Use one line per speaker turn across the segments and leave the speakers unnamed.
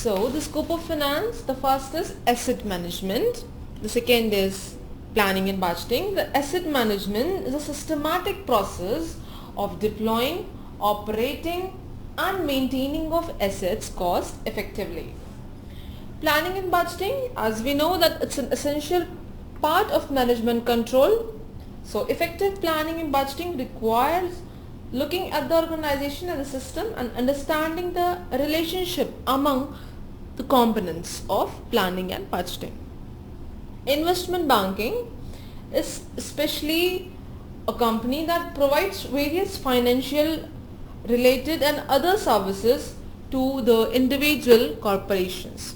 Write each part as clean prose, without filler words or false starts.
So the scope of finance, the first is asset management, the second is planning and budgeting. The asset management is a systematic process of deploying, operating and maintaining of assets cost effectively. Planning and budgeting, as we know that it's an essential part of management control. So effective planning and budgeting requires looking at the organization and the system and understanding the relationship among the components of planning and budgeting. Investment banking is especially a company that provides various financial related and other services to the individual corporations.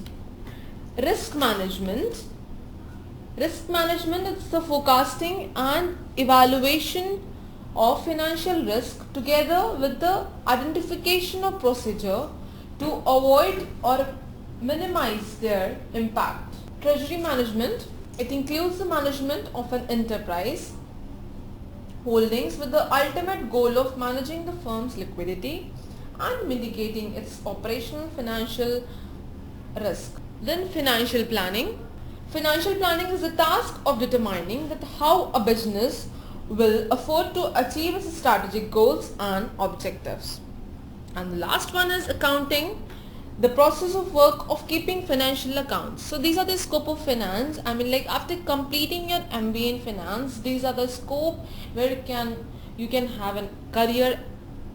Risk management is the forecasting and evaluation of financial risk together with the identification of procedure to avoid or minimize their impact. Treasury management, it includes the management of an enterprise holdings with the ultimate goal of managing the firm's liquidity and mitigating its operational financial risk. Then financial planning. Financial planning is the task of determining that how a business will afford to achieve its strategic goals and objectives. And the last one is accounting, the process of work of keeping financial accounts. So these are the scope of finance. I mean, like after completing your MBA in finance, these are the scope where you can have a career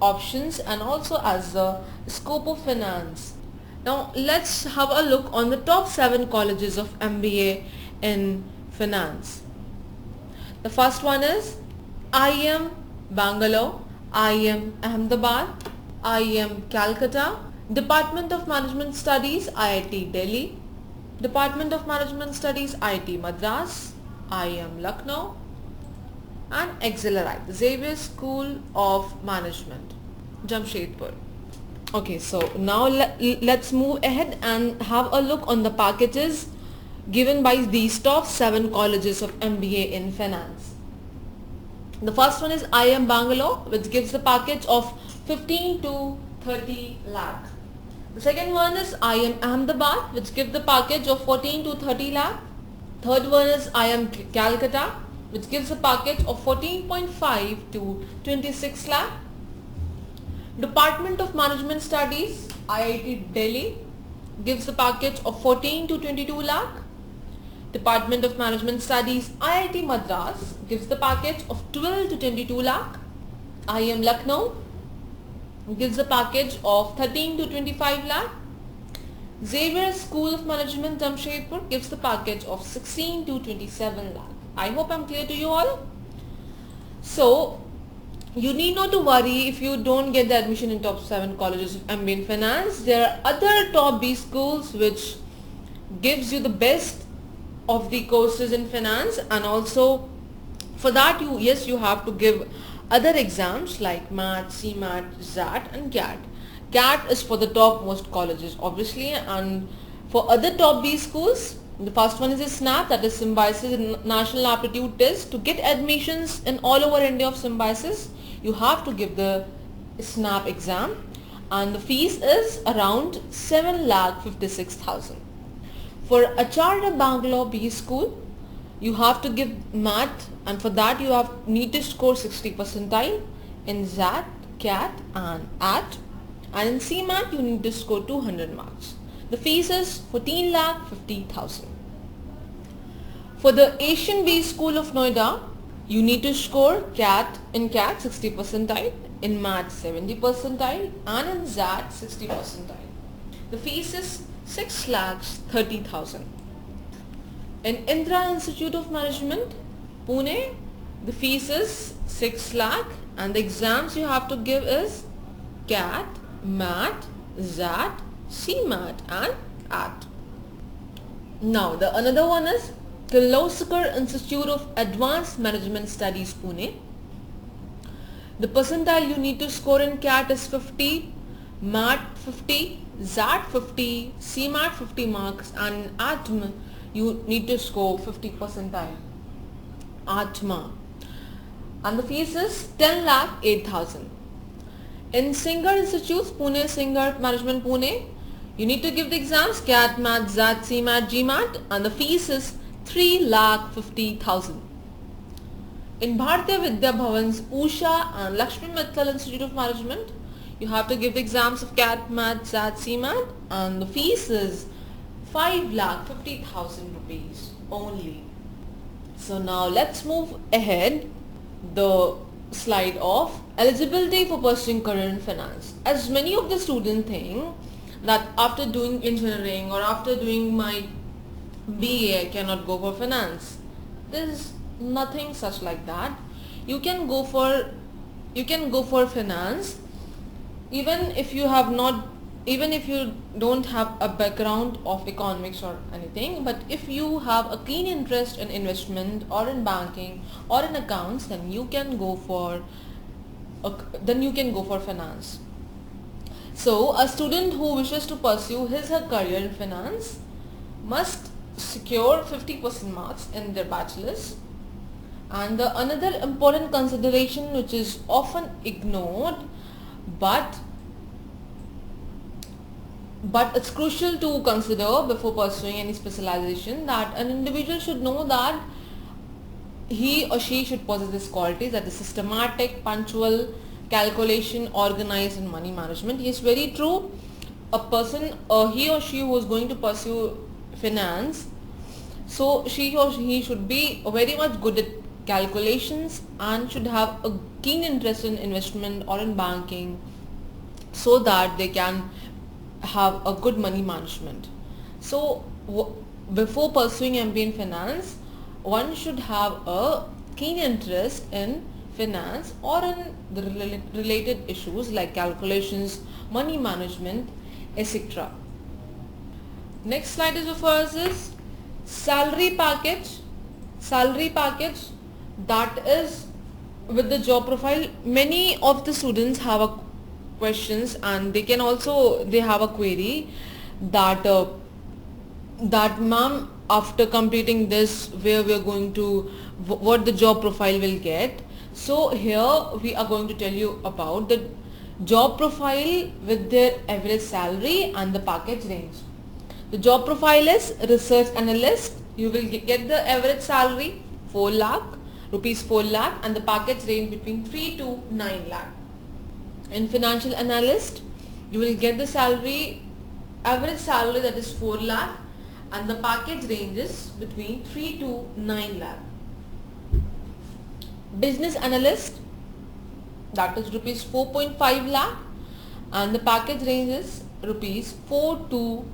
options and also as the scope of finance. Now let's have a look on the top 7 colleges of MBA in finance. The first one is IIM Bangalore, IIM Ahmedabad, IIM Calcutta, Department of Management Studies IIT Delhi, Department of Management Studies IIT Madras, IIM Lucknow, and XLRI, the Xavier School of Management, Jamshedpur. Okay, so now let's move ahead and have a look on the packages given by these top 7 colleges of MBA in finance. The first one is IIM Bangalore, which gives the package of 15 to 30 lakh. The second one is IIM Ahmedabad, which gives the package of 14 to 30 lakh. Third one is IIM Calcutta, which gives a package of 14.5 to 26 lakh. Department of Management Studies IIT Delhi gives the package of 14 to 22 lakh. Department of Management Studies IIT Madras gives the package of 12 to 22 lakh. IIM Lucknow gives a package of 13 to 25 lakh. Xavier School of Management Jamshedpur gives the package of 16 to 27 lakh. I hope I'm clear to you all. So you need not to worry if you don't get the admission in top 7 colleges of MBA in finance. There are other top B schools which gives you the best of the courses in finance, and also for that you have to give other exams like MAT, CMAT, XAT and CAT. CAT is for the top most colleges obviously, and for other top B schools, the first one is a SNAP, that is Symbiosis National Aptitude Test. To get admissions in all over India of Symbiosis, you have to give the SNAP exam, and the fees is around 7,56,000. For HRD Bangalore B school, you have to give math, and for that you need to score 60 percentile in XAT, CAT and AT, and in CMAT you need to score 200 marks. The fees is 14,50,000. For the Asian B School of Noida, you need to score in CAT 60 percentile, in Math 70 percentile and in XAT 60 percentile. The fees is 6,30,000. In Indra Institute of Management, Pune, the fees is 6 lakh and the exams you have to give is CAT, MAT, XAT, CMAT and AT. Now the another one is Kirloskar Institute of Advanced Management Studies, Pune. The percentile you need to score in CAT is 50, MAT 50, XAT 50, CMAT 50 marks, and ATM you need to score 50 percentile. ATMA. And the fees is 10,08,000. In Singer Institutes, Pune, Singer Management Pune, You need to give the exams CAT, MAT, ZAT, CMAT, GMAT, and the fees is 3,50,000. In Bharatiya Vidya Bhavan's Usha and Lakshmi Mittal Institute of Management, you have to give the exams of CAT, MAT, ZAT, CMAT, and the fees is 5,50,000 rupees only. So now let's move ahead the slide of eligibility for pursuing career in finance. As many of the students think that after doing engineering or after doing my BA I cannot go for finance. There is nothing such like that. You can go for finance even if you don't have a background of economics or anything, but if you have a keen interest in investment or in banking or in accounts, then you can go for finance. So a student who wishes to pursue his or her career in finance must secure 50% marks in their bachelor's. And another important consideration which is often ignored but it's crucial to consider before pursuing any specialization, that an individual should know that he or she should possess these qualities, that is systematic, punctual, calculation, organized, and money management. Yes, very true. A person, he or she who is going to pursue finance, so she or he should be very much good at calculations and should have a keen interest in investment or in banking so that they can have a good money management. So before pursuing MBA in finance, one should have a keen interest in finance or in the related issues like calculations, money management, etc. Next slide is of ours is salary package. Salary package, that is with the job profile. Many of the students have a questions and they have a query that ma'am, after completing this, where we are going to, what the job profile will get. So here we are going to tell you about the job profile with their average salary and the package range. The job profile is research analyst. You will get the average salary 4 lakh rupees, 4 lakh, and the package range between 3 to 9 lakh. In financial analyst, you will get the average salary that is 4 lakh, and the package ranges between 3 to 9 lakh. Business analyst, that is rupees 4.5 lakh, and the package ranges rupees 4 to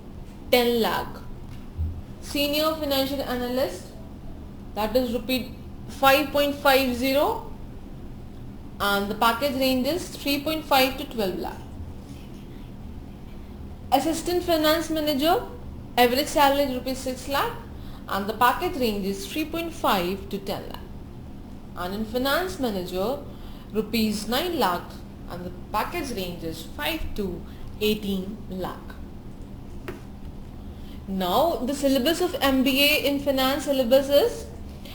10 lakh. Senior financial analyst, that is rupees 5.50, and the package ranges 3.5 to 12 lakh. Assistant finance manager, average salary is rupees 6 lakh, and the package ranges 3.5 to 10 lakh. And in finance manager, rupees 9 lakh, and the package ranges 5 to 18 lakh. Now the syllabus of MBA in finance syllabus is,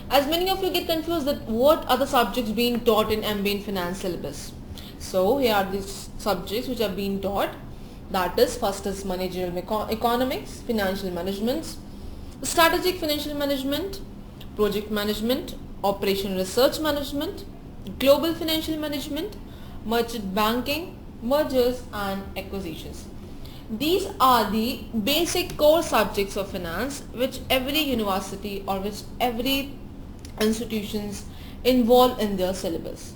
as many of you get confused that what are the subjects being taught in MBA in finance syllabus. So here are the subjects which are being taught. That is, first is managerial economics, financial management, strategic financial management, project management, operation research management, global financial management, merchant banking, mergers and acquisitions. These are the basic core subjects of finance which every university or which every institutions involved in their syllabus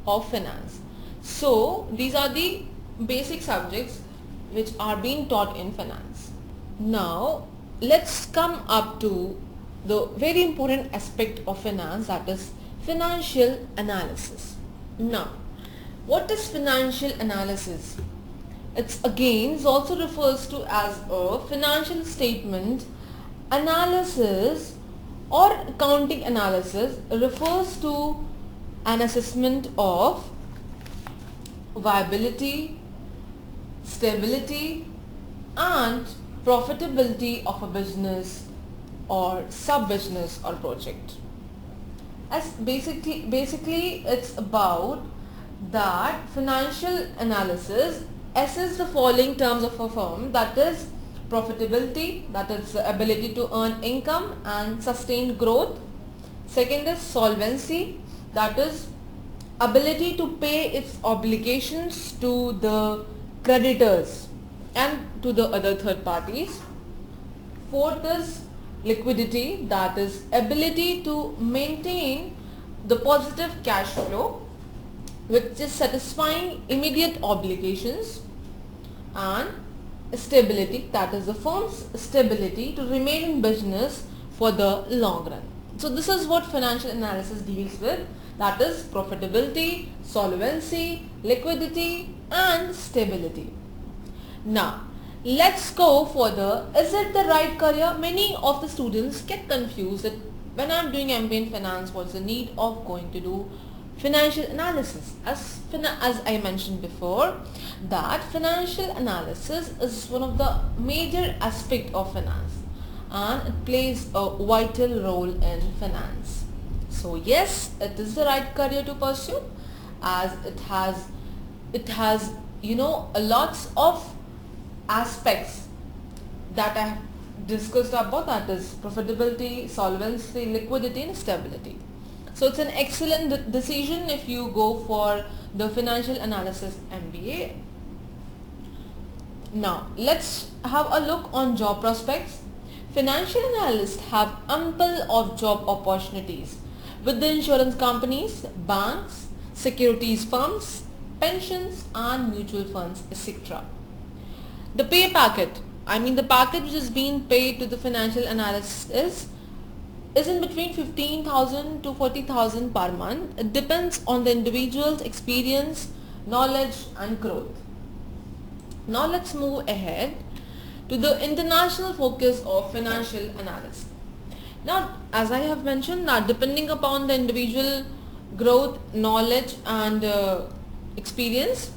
of finance. So these are the basic subjects which are being taught in finance. Now let's come up to the very important aspect of finance, that is financial analysis. Now what is financial analysis? It also refers to as a financial statement analysis or accounting analysis. Refers to an assessment of viability, stability and profitability of a business or sub-business or project. As basically it's about that financial analysis assess the following terms of a firm, that is profitability, that is the ability to earn income and sustain growth. Second is solvency, that is ability to pay its obligations to the creditors and to the other third parties. Fourth is liquidity, that is ability to maintain the positive cash flow which is satisfying immediate obligations. And stability, that is the firm's stability to remain in business for the long run. So this is what financial analysis deals with, that is profitability, solvency, liquidity and stability. Now let's go further. Is it the right career? Many of the students get confused that when I'm doing MBA in finance, what's the need of going to do financial analysis? As I mentioned before, that financial analysis is one of the major aspects of finance and it plays a vital role in finance. So yes, it is the right career to pursue, as it has a lots of aspects that I have discussed about, that is profitability, solvency, liquidity and stability. So it's an excellent decision if you go for the financial analysis MBA. Now let's have a look on job prospects. Financial analysts have ample of job opportunities with the insurance companies, banks, securities firms, pensions and mutual funds, etc. The pay packet, the package which is being paid to the financial analyst is in between 15,000 to 40,000 per month. It depends on the individual's experience, knowledge and growth. Now let's move ahead to the international focus of financial analysis. Now as I have mentioned, that depending upon the individual growth, knowledge and experience,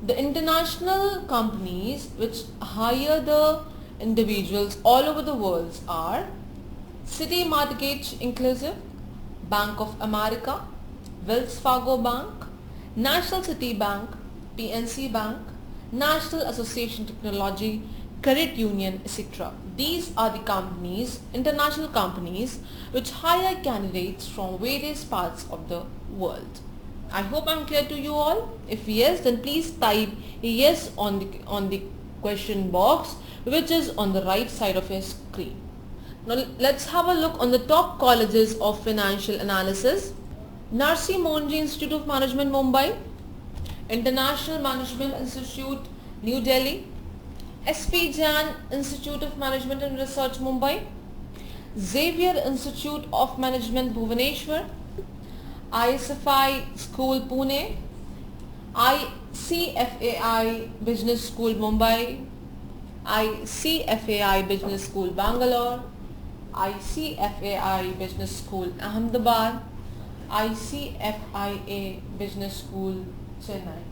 the international companies which hire the individuals all over the world are Citi Mortgage Inclusive, Bank of America, Wells Fargo Bank, National City Bank, PNC Bank, National Association Technology, Credit Union, etc. These are the companies, international companies, which hire candidates from various parts of the world. I hope I'm clear to you all. If yes, then please type yes on the question box which is on the right side of your screen. Now let's have a look on the top colleges of financial analysis. Narsi Monji Institute of Management, Mumbai, International Management Institute, New Delhi, SP Jain Institute of Management and Research, Mumbai, Xavier Institute of Management, Bhubaneswar, ISFI School, Pune, ICFAI Business School, Mumbai, ICFAI Business School, Bangalore, ICFAI Business School, Ahmedabad, ICFIA Business School, Chennai.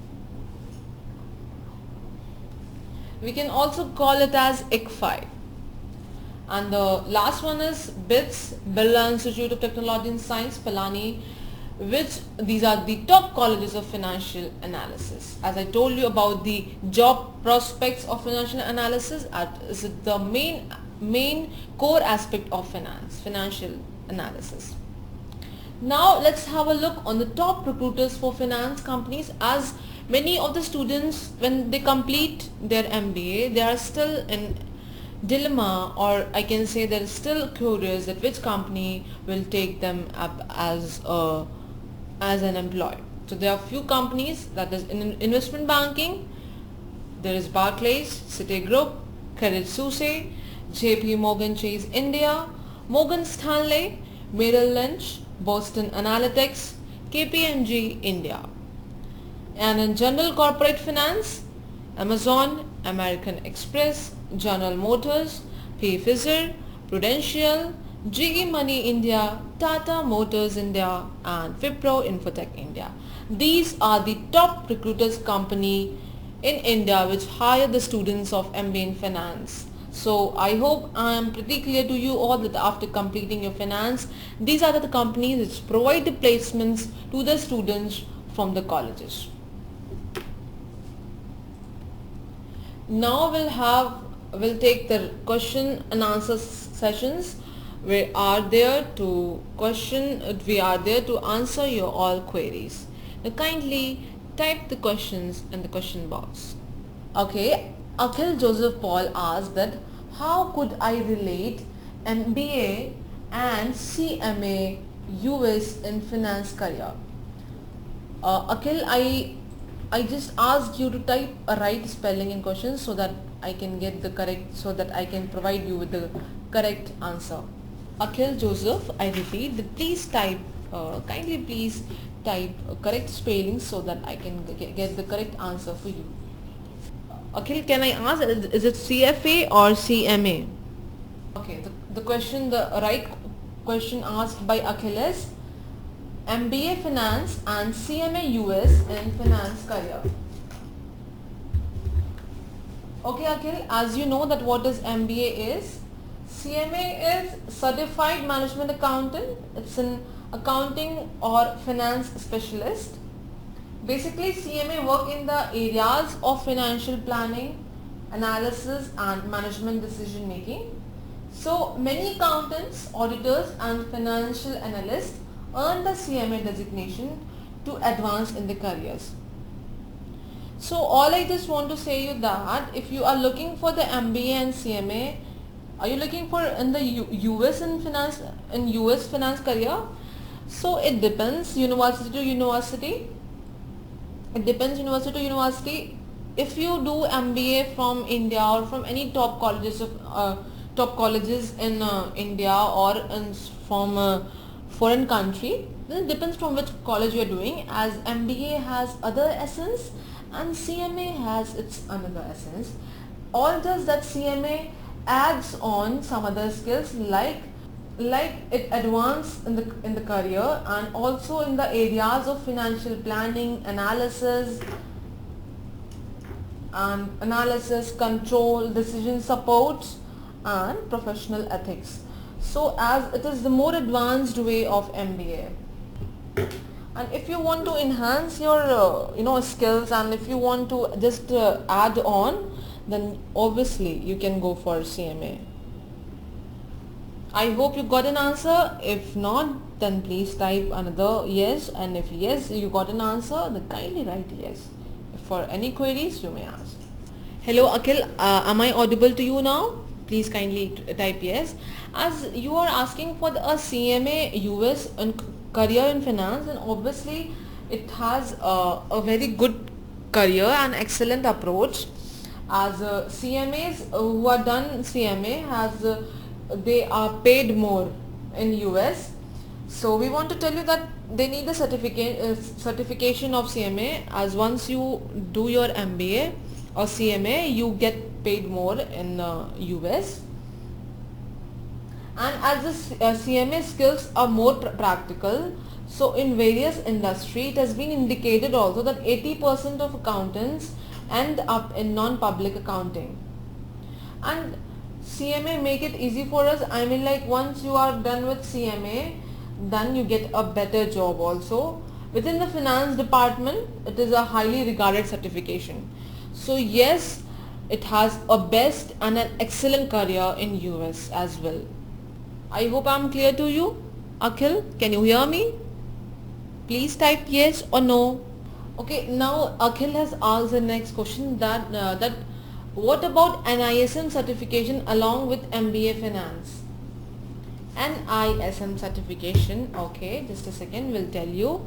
We can also call it as ICFI. And the last one is BITS, Birla Institute of Technology and Science, Palani, which these are the top colleges of financial analysis. As I told you about the job prospects of financial analysis, is the main core aspect of financial analysis. Now let's have a look on the top recruiters for finance companies, as many of the students, when they complete their MBA, they are still in dilemma, or I can say they're still curious that which company will take them up as an employee. So there are few companies, that is in investment banking, there is Barclays, Citigroup, Credit Suisse, JP Morgan Chase India, Morgan Stanley, Merrill Lynch, Boston Analytics, KPMG India. And in general corporate finance, Amazon, American Express, General Motors, Pfizer, Prudential, GE Money India, Tata Motors India and Wipro Infotech India. These are the top recruiters company in India which hire the students of MBA in finance. So I hope I am pretty clear to you all that after completing your finance, these are the companies which provide the placements to the students from the colleges. Now we'll take the question and answer sessions. We are there to answer your all queries. Now kindly type the questions in the question box. Okay, Akhil Joseph Paul asked that how could I relate MBA and CMA US in finance career? Akhil, I just asked you to type a right spelling in questions so that I can get the correct, so that I can provide you with the correct answer. Akhil Joseph, I repeat, that please type, kindly please type correct spelling so that I can get the correct answer for you. Akhil, can I ask, is it CFA or CMA? Okay, the right question asked by Akhil is MBA Finance and CMA US in finance career. Okay Akhil, as you know that what is MBA is, CMA is Certified Management Accountant. It's an accounting or finance specialist. Basically CMA work in the areas of financial planning, analysis and management decision making. So many accountants, auditors and financial analysts earn the CMA designation to advance in their careers. So all I just want to say you that if you are looking for the MBA and CMA, are you looking for in the US in finance, in US finance career? So it depends university to university. It depends university to university. If you do MBA from India or from any top colleges in India or from foreign country, then it depends from which college you are doing, as MBA has other essence and CMA has its another essence. All just that CMA adds on some other skills like it advance in the career and also in the areas of financial planning, analysis, control, decision support and professional ethics. So as it is the more advanced way of MBA. And if you want to enhance your skills, and if you want to just add on, then obviously you can go for CMA. I hope you got an answer. If not, then please type another yes, and if yes you got an answer, then kindly write yes. For any queries you may ask. Hello Akhil, am I audible to you now? Please kindly type yes. As you are asking for a CMA US career in finance, and obviously it has a very good career and excellent approach, as CMAs who are done CMA they are paid more in US. So we want to tell you that they need the certification of CMA, as once you do your MBA or CMA you get paid more in US. And as the CMA skills are more practical, so in various industries it has been indicated also that 80% of accountants end up in non-public accounting. And CMA make it easy for us. I mean, like, once you are done with CMA, then you get a better job also. Within the finance department, it is a highly regarded certification. So yes, it has a best and an excellent career in US as well. I hope I am clear to you. Akhil, can you hear me? Please type yes or no. Okay, now Akhil has asked the next question, that what about NISM certification along with MBA Finance? NISM certification, okay, just a second, we'll tell you.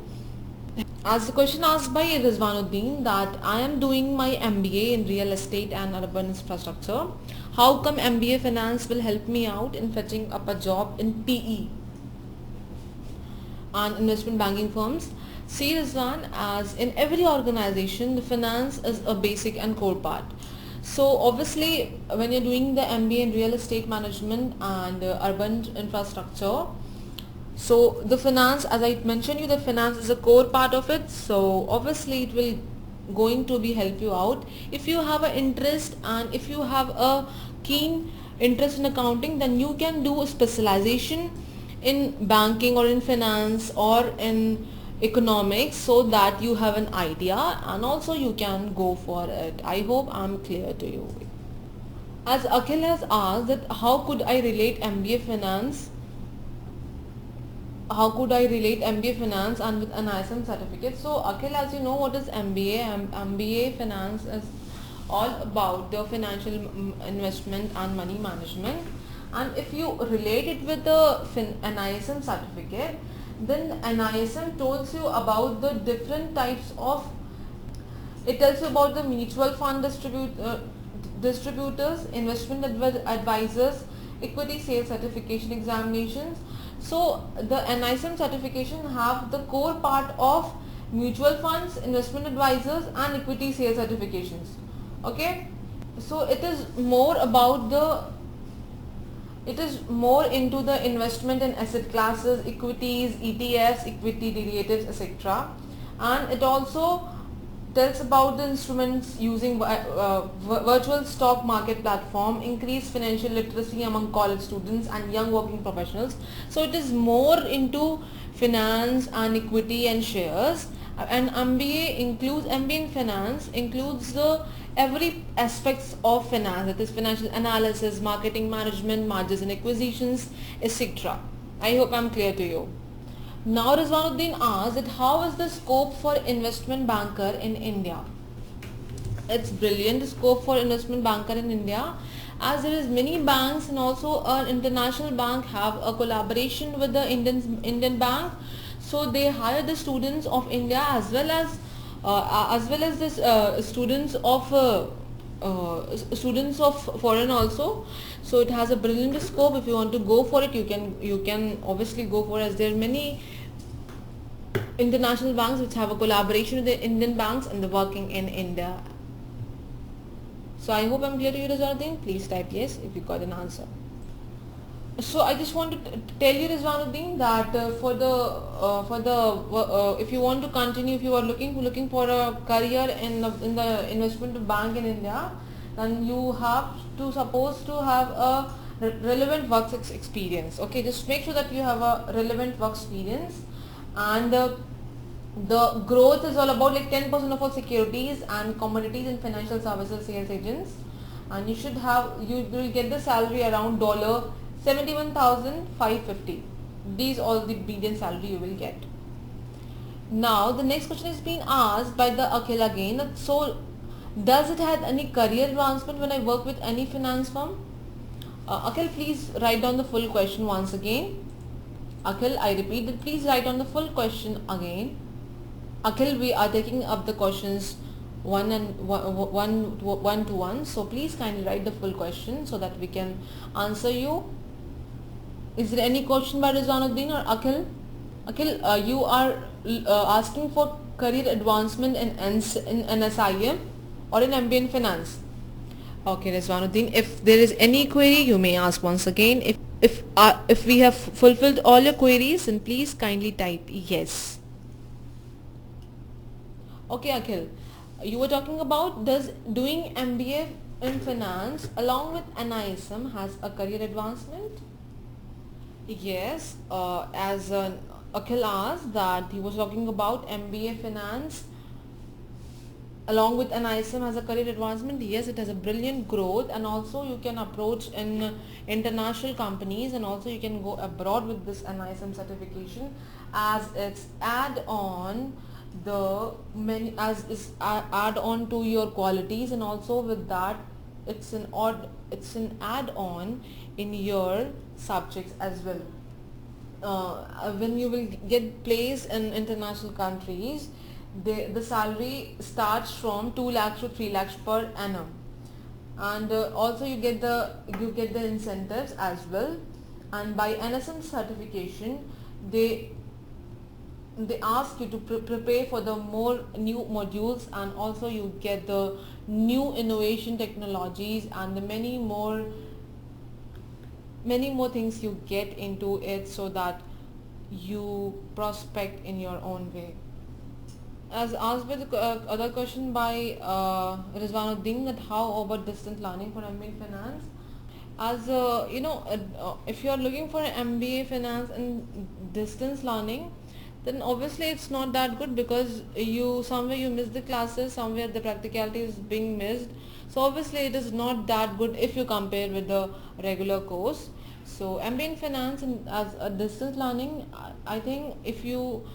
As the question asked by Rizwanuddin, that I am doing my MBA in real estate and urban infrastructure. How come MBA Finance will help me out in fetching up a job in PE and investment banking firms? See Rizwan, as in every organization, the finance is a basic and core part. So obviously when you're doing the MBA in real estate management and urban infrastructure, so the finance, as I mentioned you, the finance is a core part of it. So obviously it will going to be help you out. If you have an interest and if you have a keen interest in accounting, then you can do a specialization in banking or in finance or in economics so that you have an idea and also you can go for it. I hope I'm clear to you. As Akhil has asked that how could I relate MBA finance and with an ISM certificate. So Akhil, as you know what is MBA, MBA finance is all about the financial investment and money management, and if you relate it with the an ISM certificate, then an ISM tells you about the different types of, it tells you about the mutual fund distributors, investment advisors, equity sales certification examinations. So the NISM certification have the core part of mutual funds, investment advisors and equity sales certifications. Okay, so it is more about into the investment in asset classes, equities, ETFs, equity derivatives, etc. And it also tells about the instruments using virtual stock market platform, increase financial literacy among college students and young working professionals. So it is more into finance and equity and shares, and MBA in finance includes the every aspects of finance, that is financial analysis, marketing management, mergers and acquisitions, etc. I hope I'm clear to you. Now Rizwanuddin asked that how is the scope for investment banker in India? It's brilliant scope for investment banker in India, as there is many banks and also an international bank have a collaboration with the Indian bank. So they hire the students of India as well as this students of foreign also. So it has a brilliant scope. If you want to go for it, you can obviously go for it, as there are many international banks which have a collaboration with the Indian banks and they're working in India. So I hope I'm clear to you, Rizwanuddin. Please type yes if you got an answer. So I just want to tell you, Rizwanuddin, that if you want to continue, if you are looking for a career in the investment bank in India, then you have to supposed to have a relevant work experience. Okay, just make sure that you have a relevant work experience, and the growth is all about like 10% of all securities and commodities and financial services sales agents, and you will get the salary around $71,550. These all the median salary you will get. Now the next question is being asked by the Akhil again. So does it have any career advancement when I work with any finance firm? Akhil, please write down the full question once again. Akhil, I repeat that please write down the full question again. Akhil, we are taking up the questions one to one. So please kindly write the full question so that we can answer you. Is there any question by Rizwanuddin or Akhil? Akhil, you are asking for career advancement in NSIM or in MBA in finance. Okay, Rizwanuddin, if there is any query, you may ask once again. If we have fulfilled all your queries, then please kindly type yes. Okay, Akhil, you were talking about does doing MBA in finance along with NISM has a career advancement? Yes, as Akhil asked that he was talking about MBA finance along with NISM has a career advancement. Yes, it has a brilliant growth, and also you can approach in international companies, and also you can go abroad with this NISM certification, as it's add on to your qualities, and also with that it's an add on in your subjects as well. When you will get placed in international countries, the salary starts from 2 lakhs to 3 lakhs per annum, and also you get the incentives as well. And by NSM certification, they ask you to prepare for the more new modules, and also you get the new innovation technologies and the many more things you get into it, so that you prospect in your own way. As asked by the other question by Rizwanuddin, that how about distance learning for MBA finance? As if you are looking for an MBA finance and distance learning, then obviously it's not that good, because somewhere you miss the classes, somewhere the practicality is being missed. So obviously it is not that good if you compare with the regular course. So MBA in finance as a distance learning, I think if you,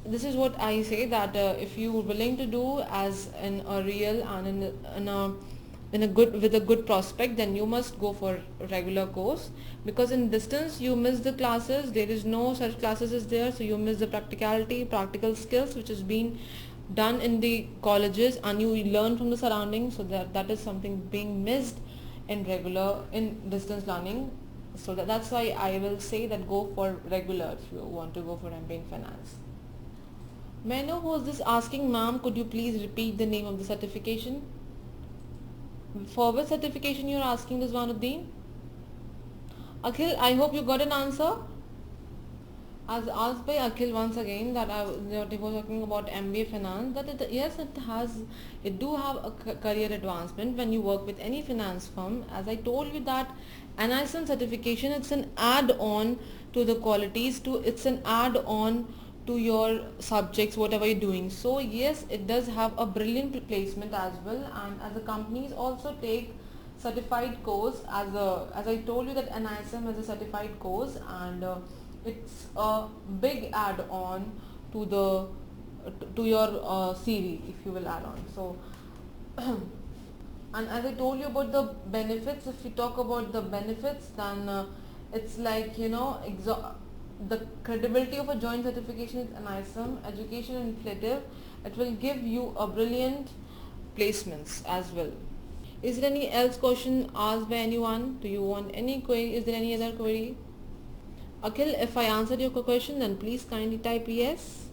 this is what I say, that if you are willing to do as in a real and in a good, with a good prospect, then you must go for regular course, because in distance you miss the classes, there is no such classes is there, so you miss the practical skills which is being done in the colleges, and you learn from the surroundings. So that is something being missed in distance learning. So that's why I will say that go for regular if you want to go for MBA in finance. May I know who is this asking? Ma'am, could you please repeat the name of the certification? For which certification you are asking this, Vanuddin? Akhil, I hope you got an answer. As asked by Akhil once again, that he was talking about MBA finance, that yes, it do have a career advancement when you work with any finance firm. As I told you that NISM certification, it's an add-on to the qualities, it's an add-on to your subjects, whatever you're doing. So yes, it does have a brilliant placement as well, and as the companies also take certified course as I told you that NISM is a certified course, and it's a big add-on to your CV, if you will add on. So and as I told you about the benefits, if you talk about the benefits, then it's like, the credibility of a joint certification is NISM, education inflative, it will give you a brilliant placements as well. Is there any else question asked by anyone? Do you want any query? Is there any other query? Akhil, if I answered your question, then please kindly type yes.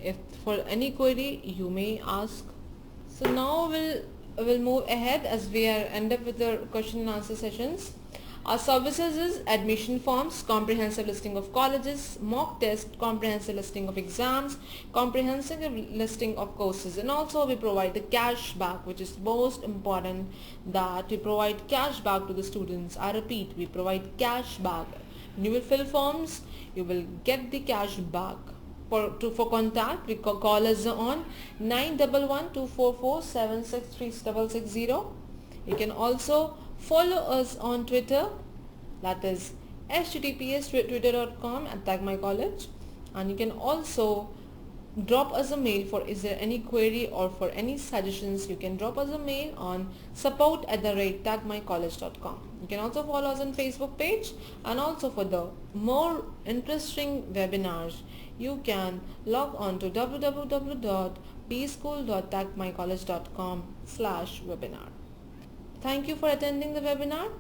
If for any query, you may ask. So now we'll move ahead, as we are end up with the question and answer sessions. Our services is admission forms, comprehensive listing of colleges, mock test, comprehensive listing of exams, comprehensive listing of courses, and also we provide the cash back, which is most important, that we provide cash back to the students. I repeat, we provide cash back. When you will fill forms, you will get the cash back. For contact, we call us on 911244763660. You can also follow us on Twitter, that is https://twitter.com/tagmycollege, and you can also drop us a mail for is there any query or for any suggestions. You can drop us a mail on support@tagmycollege.com. You can also follow us on Facebook page, and also for the more interesting webinars, you can log on to www.bschool.tagmycollege.com/webinar. Thank you for attending the webinar.